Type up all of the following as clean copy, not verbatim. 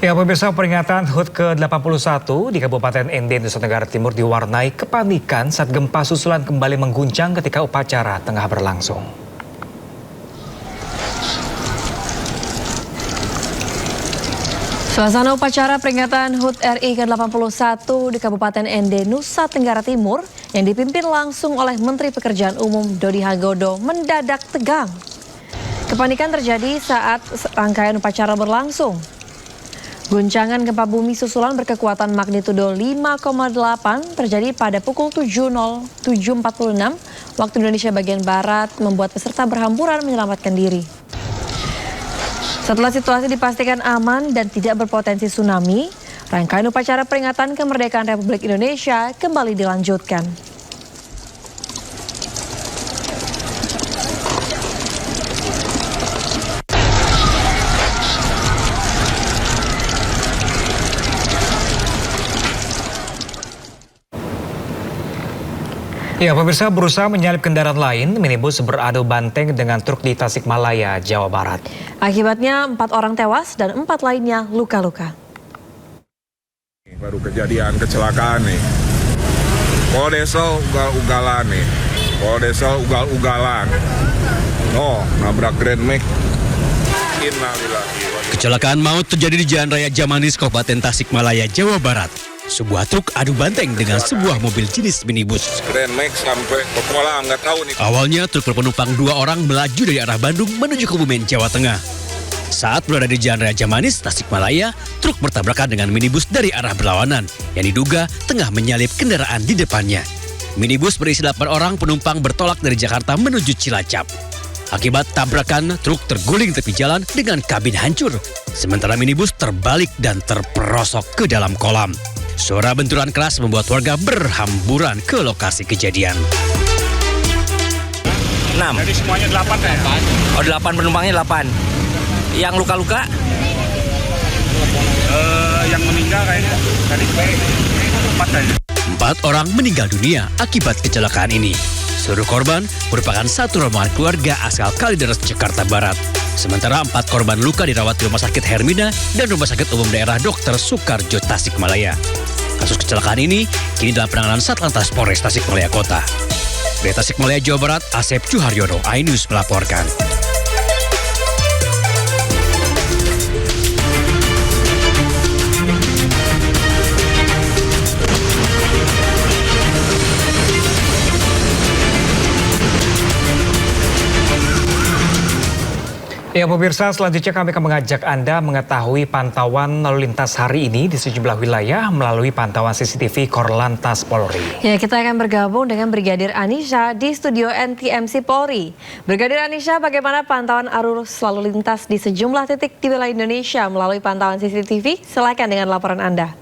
Ya, pemirsa, peringatan HUT ke-81 di Kabupaten Ende, Nusa Tenggara Timur diwarnai kepanikan saat gempa susulan kembali mengguncang ketika upacara tengah berlangsung. Suasana upacara peringatan HUT RI ke-81 di Kabupaten Ende, Nusa Tenggara Timur yang dipimpin langsung oleh Menteri Pekerjaan Umum Dodi Hagodo mendadak tegang. Kepanikan terjadi saat rangkaian upacara berlangsung. Guncangan gempa bumi susulan berkekuatan magnitudo 5,8 terjadi pada pukul 7.46 waktu Indonesia bagian Barat, membuat peserta berhamburan menyelamatkan diri. Setelah situasi dipastikan aman dan tidak berpotensi tsunami, rangkaian upacara peringatan kemerdekaan Republik Indonesia kembali dilanjutkan. Ya, pemirsa, berusaha menyalip kendaraan lain, minibus beradu banteng dengan truk di Tasikmalaya, Jawa Barat. Akibatnya 4 orang tewas dan 4 lainnya luka-luka. Baru kejadian kecelakaan nih. Kalau desa ugal-ugalan nih. Kalau desa ugal-ugalan. Oh, nabrak Grand Max. Innalillahi. Kecelakaan maut terjadi di Jalan Raya Jamanis, Kabupaten Tasikmalaya, Jawa Barat. Sebuah truk adu banteng dengan sebuah mobil jenis minibus. Grand Max sampai ke Kolam, nggak tahu nih. Awalnya truk berpenumpang 2 orang melaju dari arah Bandung menuju Kebumen, Jawa Tengah. Saat berada di Jalan Raya Jamanis, Tasikmalaya, truk bertabrakan dengan minibus dari arah berlawanan yang diduga tengah menyalip kendaraan di depannya. Minibus berisi 8 orang penumpang bertolak dari Jakarta menuju Cilacap. Akibat tabrakan, truk terguling tepi jalan dengan kabin hancur, sementara minibus terbalik dan terperosok ke dalam kolam. Suara benturan keras membuat warga berhamburan ke lokasi kejadian. 6. Jadi semuanya 8 ya? Oh, 8 penumpangnya 8. Yang luka-luka? Yang meninggal kayaknya dari 4 kayaknya. 4 orang meninggal dunia akibat kecelakaan ini. Seluruh korban merupakan satu rombongan keluarga asal Kalideres, Jakarta Barat. Sementara 4 korban luka dirawat di Rumah Sakit Hermina dan Rumah Sakit Umum Daerah Dr. Soekarjo, Tasikmalaya. Kasus kecelakaan ini kini dalam penanganan Satlantas Polres Tasikmalaya Kota. Dari Tasikmalaya, Jawa Barat, Asep Cuharyono, iNews melaporkan. Ya, pemirsa, selanjutnya kami akan mengajak Anda mengetahui pantauan lalu lintas hari ini di sejumlah wilayah melalui pantauan CCTV Korlantas Polri. Ya, kita akan bergabung dengan Brigadir Anisha di studio NTMC Polri. Brigadir Anisha, bagaimana pantauan arus lalu lintas di sejumlah titik di wilayah Indonesia melalui pantauan CCTV? Silakan dengan laporan Anda.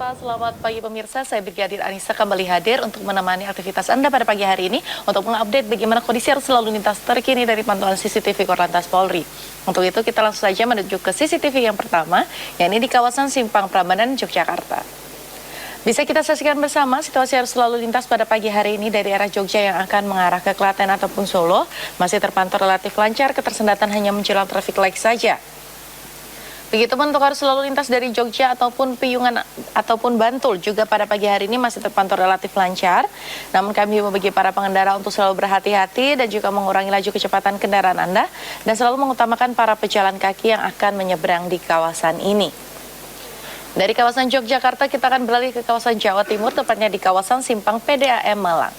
Selamat pagi pemirsa, saya Brigadir Anisha kembali hadir untuk menemani aktivitas Anda pada pagi hari ini untuk mengupdate bagaimana kondisi arus lalu lintas terkini dari pantauan CCTV Korlantas Polri. Untuk itu kita langsung saja menuju ke CCTV yang pertama, yakni di kawasan Simpang Prambanan, Yogyakarta. Bisa kita saksikan bersama situasi arus lalu lintas pada pagi hari ini dari arah Jogja yang akan mengarah ke Klaten ataupun Solo masih terpantau relatif lancar, ketersendatan hanya menjelang traffic light saja. Begitupun untuk arus lalu lintas dari Jogja ataupun Piungan ataupun Bantul juga pada pagi hari ini masih terpantau relatif lancar. Namun kami bagi para pengendara untuk selalu berhati-hati dan juga mengurangi laju kecepatan kendaraan Anda dan selalu mengutamakan para pejalan kaki yang akan menyeberang di kawasan ini. Dari kawasan Yogyakarta kita akan beralih ke kawasan Jawa Timur, tepatnya di kawasan Simpang PDAM Malang.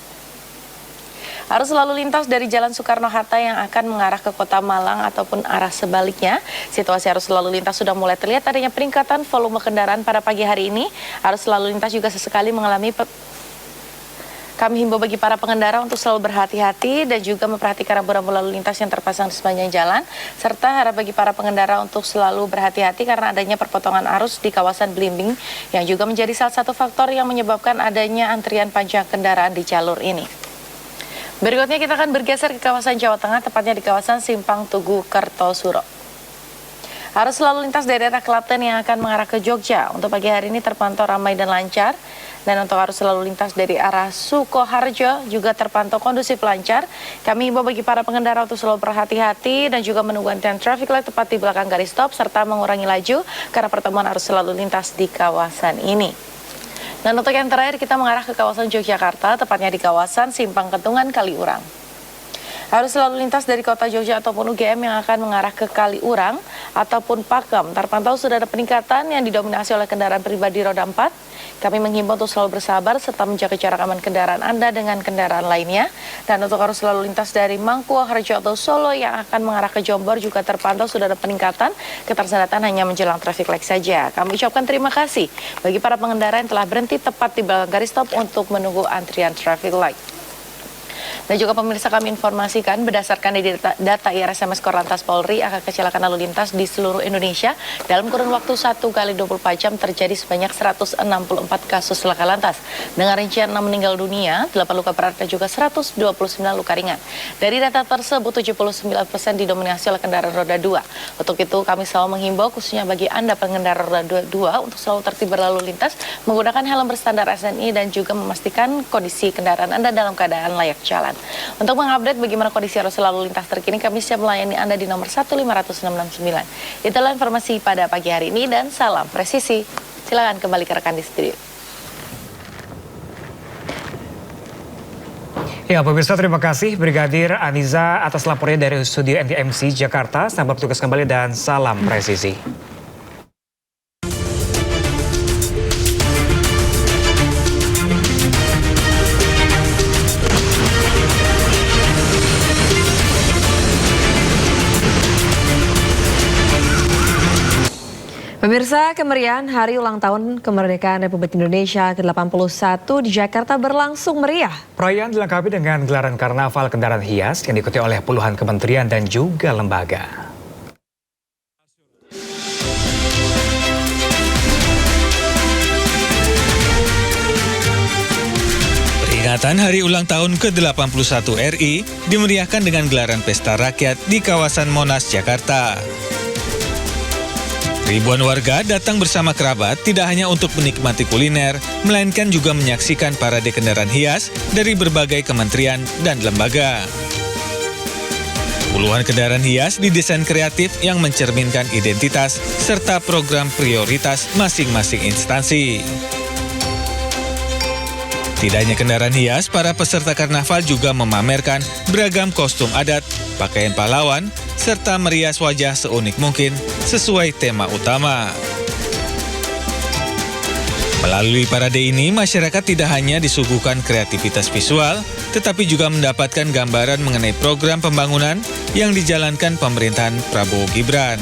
Arus lalu lintas dari Jalan Soekarno-Hatta yang akan mengarah ke Kota Malang ataupun arah sebaliknya. Situasi arus lalu lintas sudah mulai terlihat adanya peningkatan volume kendaraan pada pagi hari ini. Arus lalu lintas juga sesekali mengalami kami himbau bagi para pengendara untuk selalu berhati-hati dan juga memperhatikan rambu-rambu lalu lintas yang terpasang di sepanjang jalan. Serta harap bagi para pengendara untuk selalu berhati-hati karena adanya perpotongan arus di kawasan Blimbing yang juga menjadi salah satu faktor yang menyebabkan adanya antrian panjang kendaraan di jalur ini. Berikutnya kita akan bergeser ke kawasan Jawa Tengah, tepatnya di kawasan Simpang Tugu Kertosuro. Arus lalu lintas dari daerah Klaten yang akan mengarah ke Jogja untuk pagi hari ini terpantau ramai dan lancar. Dan untuk arus lalu lintas dari arah Sukoharjo juga terpantau kondusif lancar. Kami himbau bagi para pengendara untuk selalu berhati-hati dan juga menunggu antrian traffic light tepat di belakang garis stop serta mengurangi laju karena pertemuan arus lalu lintas di kawasan ini. Dan untuk yang terakhir kita mengarah ke kawasan Yogyakarta, tepatnya di kawasan Simpang Ketungan Kaliurang. Arus lalu lintas dari kota Jogja ataupun UGM yang akan mengarah ke Kaliurang ataupun Pakem terpantau sudah ada peningkatan yang didominasi oleh kendaraan pribadi roda 4. Kami menghimbau untuk selalu bersabar serta menjaga jarak aman kendaraan Anda dengan kendaraan lainnya. Dan untuk arus lalu lintas dari Mangkuharjo atau Solo yang akan mengarah ke Jombor juga terpantau sudah ada peningkatan. Ketersendatan hanya menjelang traffic light saja. Kami ucapkan terima kasih bagi para pengendara yang telah berhenti tepat di belakang garis stop untuk menunggu antrian traffic light. Dan juga pemirsa kami informasikan berdasarkan data IRSMS Korlantas Polri angka kecelakaan lalu lintas di seluruh Indonesia dalam kurun waktu 1 kali 24 jam terjadi sebanyak 164 kasus laka lantas dengan rincian 6 meninggal dunia, 8 luka berat dan juga 129 luka ringan. Dari data tersebut 79% didominasi oleh kendaraan roda 2. Untuk itu kami selalu menghimbau khususnya bagi Anda pengendara roda 2 untuk selalu tertib berlalu lintas, menggunakan helm berstandar SNI dan juga memastikan kondisi kendaraan Anda dalam keadaan layak jalan. Untuk mengupdate bagaimana kondisi arus lalu lintas terkini, kami siap melayani Anda di nomor 15669. Itulah informasi pada pagi hari ini dan salam presisi. Silakan kembali ke rekan di studio. Ya, pemirsa, terima kasih Brigadir Aniza atas laporannya dari studio NTMC Jakarta. Selamat bertugas kembali dan salam presisi. Pemirsa, kemeriahan Hari Ulang Tahun Kemerdekaan Republik Indonesia ke-81 di Jakarta berlangsung meriah. Perayaan dilengkapi dengan gelaran karnaval kendaraan hias yang diikuti oleh puluhan kementerian dan juga lembaga. Peringatan Hari Ulang Tahun ke-81 RI dimeriahkan dengan gelaran pesta rakyat di kawasan Monas, Jakarta. Ribuan warga datang bersama kerabat tidak hanya untuk menikmati kuliner, melainkan juga menyaksikan parade kendaraan hias dari berbagai kementerian dan lembaga. Puluhan kendaraan hias didesain kreatif yang mencerminkan identitas serta program prioritas masing-masing instansi. Tidak hanya kendaraan hias, para peserta karnaval juga memamerkan beragam kostum adat, pakaian pahlawan, serta merias wajah seunik mungkin sesuai tema utama. Melalui parade ini, masyarakat tidak hanya disuguhkan kreativitas visual, tetapi juga mendapatkan gambaran mengenai program pembangunan yang dijalankan pemerintahan Prabowo Gibran.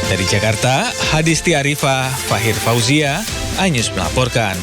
Dari Jakarta, Hadisti Arifah, Fahir Fauzia, iNews melaporkan.